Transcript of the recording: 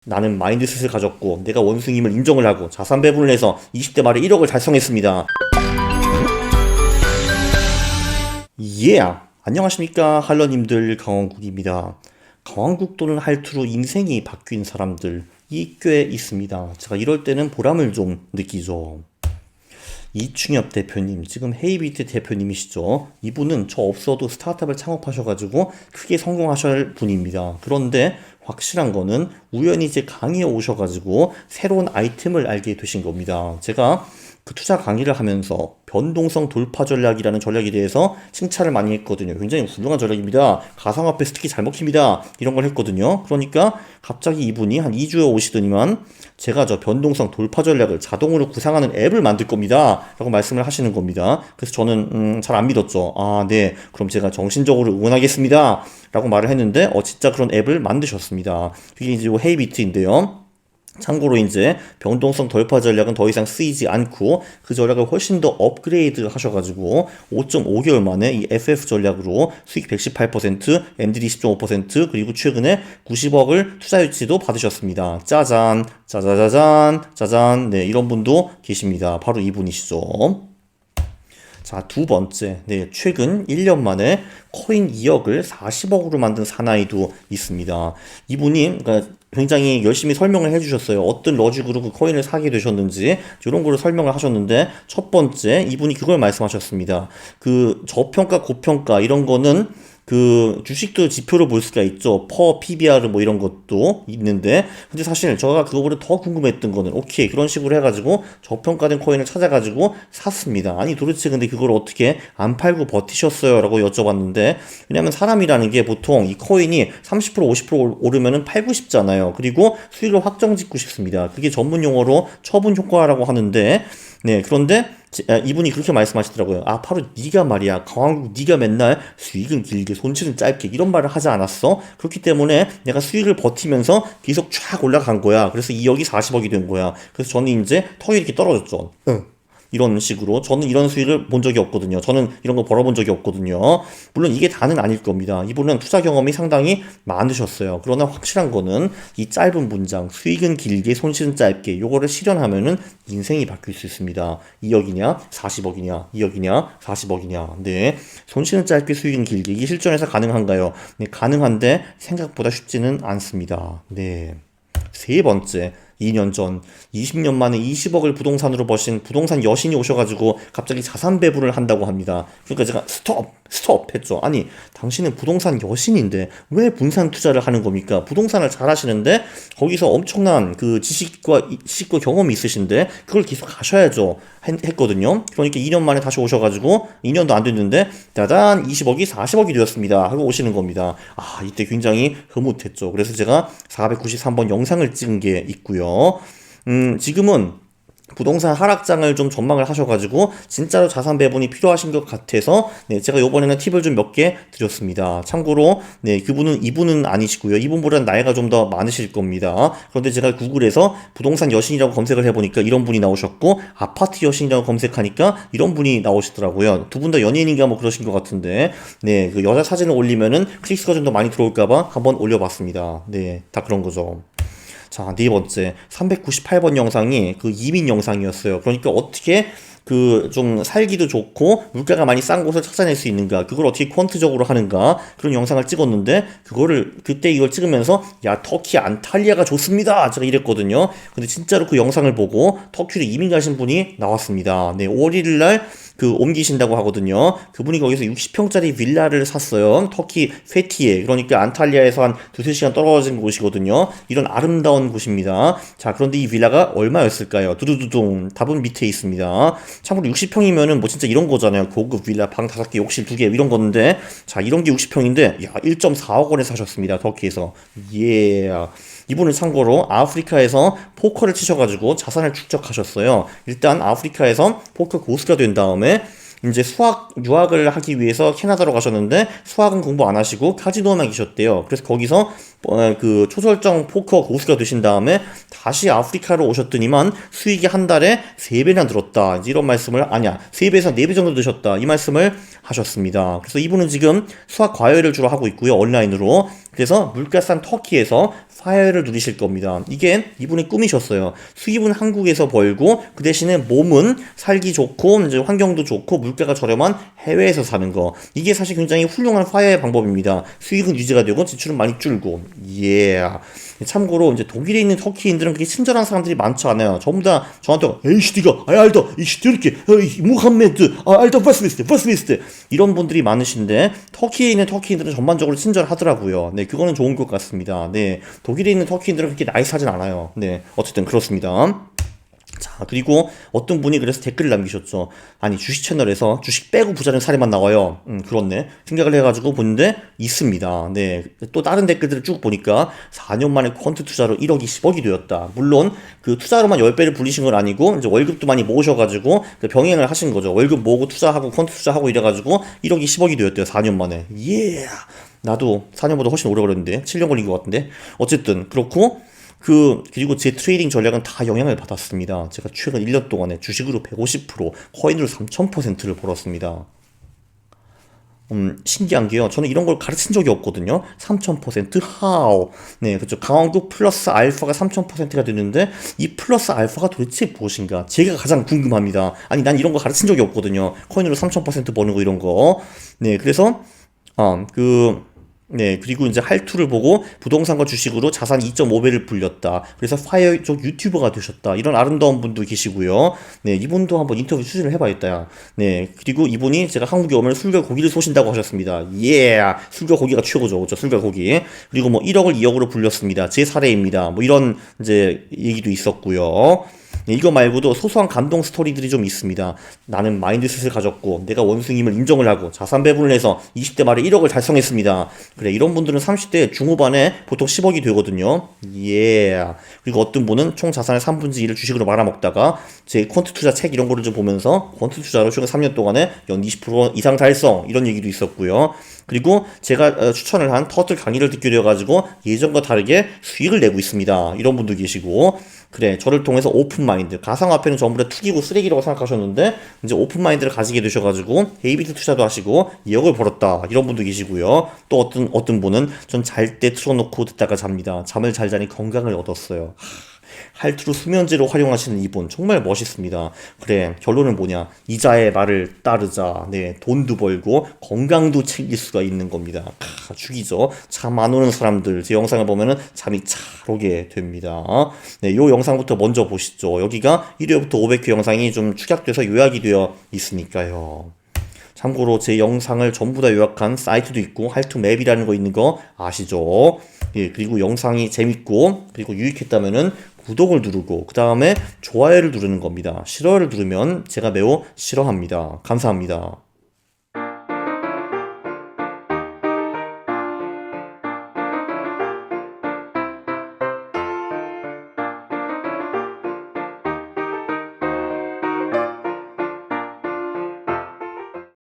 나는 마인드셋을 가졌고 내가 원숭이임을 인정을 하고 자산 배분을 해서 20대 말에 1억을 달성했습니다. 예! 안녕하십니까 할러님들, 강원국입니다. 강원국 또는 할투로 인생이 바뀐 사람들이 꽤 있습니다. 제가 이럴 때는 보람을 좀 느끼죠. 이충엽 대표님, 지금 헤이비트 대표님이시죠. 이분은 저 없어도 스타트업을 창업하셔가지고 크게 성공하실 분입니다. 그런데 확실한 거는 우연히 제 강의에 오셔가지고 새로운 아이템을 알게 되신 겁니다. 제가 그 투자 강의를 하면서 변동성 돌파 전략이라는 전략에 대해서 칭찬을 많이 했거든요. 굉장히 훌륭한 전략입니다. 가상화폐에서 특히 잘 먹힙니다. 이런 걸 했거든요. 그러니까 갑자기 이분이 한 2주에 오시더니만 제가 저 변동성 돌파 전략을 자동으로 구상하는 앱을 만들 겁니다. 라고 말씀을 하시는 겁니다. 그래서 저는 잘 안 믿었죠. 아, 네. 그럼 제가 정신적으로 응원하겠습니다. 라고 말을 했는데 진짜 그런 앱을 만드셨습니다. 그게 이제 헤이비트인데요. 참고로 이제 변동성 돌파 전략은 더 이상 쓰이지 않고 그 전략을 훨씬 더 업그레이드 하셔가지고 5.5개월 만에 이 FF 전략으로 수익 118%, MDD 10.5%, 그리고 최근에 90억을 투자 유치도 받으셨습니다. 짜잔, 짜자자잔, 짜잔. 네, 이런 분도 계십니다. 바로 이분이시죠. 자, 두 번째. 네, 최근 1년 만에 코인 2억을 40억으로 만든 사나이도 있습니다. 이분이, 그러니까 굉장히 열심히 설명을 해주셨어요. 어떤 러직으로 그 코인을 사게 되셨는지, 이런 거를 설명을 하셨는데, 첫 번째, 이분이 그걸 말씀하셨습니다. 그 저평가, 고평가, 이런 거는 그 주식도 지표로 볼 수가 있죠. 퍼 PBR 뭐 이런 것도 있는데, 근데 사실 제가 그거보다 더 궁금했던 거는 오케이 그런 식으로 해가지고 저평가된 코인을 찾아가지고 샀습니다. 아니 도대체 근데 그걸 어떻게 안 팔고 버티셨어요? 라고 여쭤봤는데, 왜냐면 사람이라는 게 보통 이 코인이 30% 50% 오르면은 팔고 싶잖아요. 그리고 수익을 확정 짓고 싶습니다. 그게 전문 용어로 처분 효과라고 하는데, 네, 그런데 이분이 그렇게 말씀하시더라고요. 아, 바로 네가 말이야. 강한국 네가 맨날 수익은 길게 손실은 짧게 이런 말을 하지 않았어? 그렇기 때문에 내가 수익을 버티면서 계속 쫙 올라간 거야. 그래서 2억이 40억이 된 거야. 그래서 저는 이제 턱이 이렇게 떨어졌죠. 이런 식으로 저는 이런 수익을 본 적이 없거든요. 저는 이런 거 벌어본 적이 없거든요. 물론 이게 다는 아닐 겁니다. 이분은 투자 경험이 상당히 많으셨어요. 그러나 확실한 거는 이 짧은 문장 수익은 길게 손실은 짧게 요거를 실현하면은 인생이 바뀔 수 있습니다. 2억이냐 40억이냐 2억이냐 40억이냐. 네, 손실은 짧게 수익은 길게, 이게 실전에서 가능한가요? 네, 가능한데 생각보다 쉽지는 않습니다. 네, 세 번째, 2년 전 20년 만에 20억을 부동산으로 버신 부동산 여신이 오셔가지고 갑자기 자산 배분을 한다고 합니다. 그러니까 제가 스톱 했죠. 아니 당신은 부동산 여신인데 왜 분산 투자를 하는 겁니까? 부동산을 잘 하시는데 거기서 엄청난 그 지식과 경험이 있으신데 그걸 계속 가셔야죠. 했거든요. 그러니까 2년 만에 다시 오셔가지고 2년도 안 됐는데 짜잔 20억이 40억이 되었습니다 하고 오시는 겁니다. 아, 이때 굉장히 흐뭇했죠. 그래서 제가 493번 영상을 찍은 게 있고요. 지금은 부동산 하락장을 좀 전망을 하셔가지고 진짜로 자산 배분이 필요하신 것 같아서 네, 제가 이번에는 팁을 좀 몇 개 드렸습니다. 참고로 네, 이분은 아니시고요. 이분보다는 나이가 좀 더 많으실 겁니다. 그런데 제가 구글에서 부동산 여신이라고 검색을 해보니까 이런 분이 나오셨고, 아파트 여신이라고 검색하니까 이런 분이 나오시더라고요. 두 분 다 연예인인가 뭐 그러신 것 같은데, 네, 그 여자 사진을 올리면은 클릭수가 좀 더 많이 들어올까봐 한번 올려봤습니다. 네, 다 그런 거죠. 자, 네 번째, 398번 영상이 그 이민 영상이었어요. 그러니까 어떻게 그 좀 살기도 좋고 물가가 많이 싼 곳을 찾아낼 수 있는가, 그걸 어떻게 퀀트적으로 하는가, 그런 영상을 찍었는데 그때 이걸 찍으면서 야, 터키 안탈리아가 좋습니다 제가 이랬거든요. 근데 진짜로 그 영상을 보고 터키로 이민 가신 분이 나왔습니다. 네, 5월 1일 날 그 옮기신다고 하거든요. 그분이 거기서 60평짜리 빌라를 샀어요. 터키 페티에, 그러니까 안탈리아에서 한 2-3시간 떨어진 곳이거든요. 이런 아름다운 곳입니다. 자, 그런데 이 빌라가 얼마였을까요? 두두두둥. 답은 밑에 있습니다. 참고로 60평이면은 뭐 진짜 이런 거잖아요. 고급 빌라 방 5개, 욕실 2개 이런 건데, 자, 이런 게 60평인데 야, 1.4억 원에 사셨습니다. 터키에서. 예. 이분은 참고로 아프리카에서 포커를 치셔가지고 자산을 축적하셨어요. 일단 아프리카에서 포커 고수가 된 다음에 이제 유학을 하기 위해서 캐나다로 가셨는데 수학은 공부 안 하시고 카지노만 계셨대요. 그래서 거기서 그 초설정 포커 고수가 되신 다음에 다시 아프리카로 오셨더니만 수익이 한 달에 3배나 늘었다. 이제 이런 말씀을, 아니야, 3배에서 4배 정도 드셨다. 이 말씀을 하셨습니다. 그래서 이분은 지금 수학 과외를 주로 하고 있고요. 온라인으로. 그래서 물가싼 터키에서 파이어를 누리실 겁니다. 이게 이분의 꿈이셨어요. 수입은 한국에서 벌고 그 대신에 몸은 살기 좋고 이제 환경도 좋고 물가가 저렴한 해외에서 사는 거. 이게 사실 굉장히 훌륭한 파이어의 방법입니다. 수익은 유지가 되고 지출은 많이 줄고. 예. 참고로 이제 독일에 있는 터키인들은 그렇게 친절한 사람들이 많지 않아요. 전부 다 저한테 에이시디가 알다 이시디 이렇게 무함메드 알다 버스비스트 이런 분들이 많으신데 터키에 있는 터키인들은 전반적으로 친절하더라고요. 네, 그거는 좋은 것 같습니다. 네, 독일에 있는 터키인들은 그렇게 나이스하진 않아요. 네, 어쨌든 그렇습니다. 자, 그리고 어떤 분이 그래서 댓글을 남기셨죠. 아니, 주식 채널에서 주식 빼고 부자는 사례만 나와요. 그렇네. 생각을 해가지고 보는데 있습니다. 네. 또 다른 댓글들을 쭉 보니까 4년 만에 퀀트 투자로 1억이 10억이 되었다. 물론 그 투자로만 10배를 불리신 건 아니고 이제 월급도 많이 모으셔가지고 병행을 하신 거죠. 월급 모으고 투자하고 퀀트 투자하고 이래가지고 1억이 10억이 되었대요. 4년 만에. 예. 나도 4년보다 훨씬 오래 걸렸는데 7년 걸린 것 같은데 어쨌든 그렇고 그리고 제 트레이딩 전략은 다 영향을 받았습니다. 제가 최근 1년 동안에 주식으로 150%, 코인으로 3000%를 벌었습니다. 신기한 게요. 저는 이런 걸 가르친 적이 없거든요. 3000% how. 네, 그렇죠. 강원국 플러스 알파가 3000%가 되는데 이 플러스 알파가 도대체 무엇인가? 제가 가장 궁금합니다. 아니, 난 이런 거 가르친 적이 없거든요. 코인으로 3000% 버는 거 이런 거. 네, 그래서 네, 그리고 이제 할투를 보고 부동산과 주식으로 자산 2.5배를 불렸다. 그래서 파이어 쪽 유튜버가 되셨다. 이런 아름다운 분도 계시고요. 네, 이분도 한번 인터뷰 수신을 해봐야겠다. 야. 네, 그리고 이분이 제가 한국에 오면 술과 고기를 쏘신다고 하셨습니다. 예, 술과 고기가 최고죠. 그렇죠? 술과 고기. 그리고 뭐 1억을 2억으로 불렸습니다. 제 사례입니다. 뭐 이런 이제 얘기도 있었고요. 네, 이거 말고도 소소한 감동 스토리들이 좀 있습니다. 나는 마인드셋을 가졌고 내가 원숭임을 인정을 하고 자산 배분을 해서 20대 말에 1억을 달성했습니다. 그래, 이런 분들은 30대 중후반에 보통 10억이 되거든요. 예. 그리고 어떤 분은 총 자산의 3분의 1을 주식으로 말아먹다가 제 퀀트 투자 책 이런 거를 좀 보면서 퀀트 투자로 최근 3년 동안에 연 20% 이상 달성 이런 얘기도 있었고요. 그리고 제가 추천을 한 터틀 강의를 듣게 되어가지고 예전과 다르게 수익을 내고 있습니다. 이런 분도 계시고, 그래, 저를 통해서 오픈 마인드, 가상화폐는 전부 다 투기고 쓰레기라고 생각하셨는데 이제 오픈 마인드를 가지게 되셔가지고 헤이비트 투자도 하시고 2억을 벌었다. 이런 분도 계시고요. 또 어떤 분은 전 잘 때 틀어놓고 듣다가 잡니다. 잠을 잘 자니 건강을 얻었어요. 할투로 수면제로 활용하시는 이분 정말 멋있습니다. 그래, 결론은 뭐냐? 이자의 말을 따르자. 네, 돈도 벌고 건강도 챙길 수가 있는 겁니다. 죽이죠. 잠 안 오는 사람들 제 영상을 보면은 잠이 잘 오게 됩니다. 네, 요 영상부터 먼저 보시죠. 여기가 1회부터 500회 영상이 좀 축약돼서 요약이 되어 있으니까요. 참고로 제 영상을 전부 다 요약한 사이트도 있고 할투 맵이라는 거 있는 거 아시죠? 예, 그리고 영상이 재밌고 그리고 유익했다면은 구독을 누르고 그 다음에 좋아요를 누르는 겁니다. 싫어요를 누르면 제가 매우 싫어합니다. 감사합니다.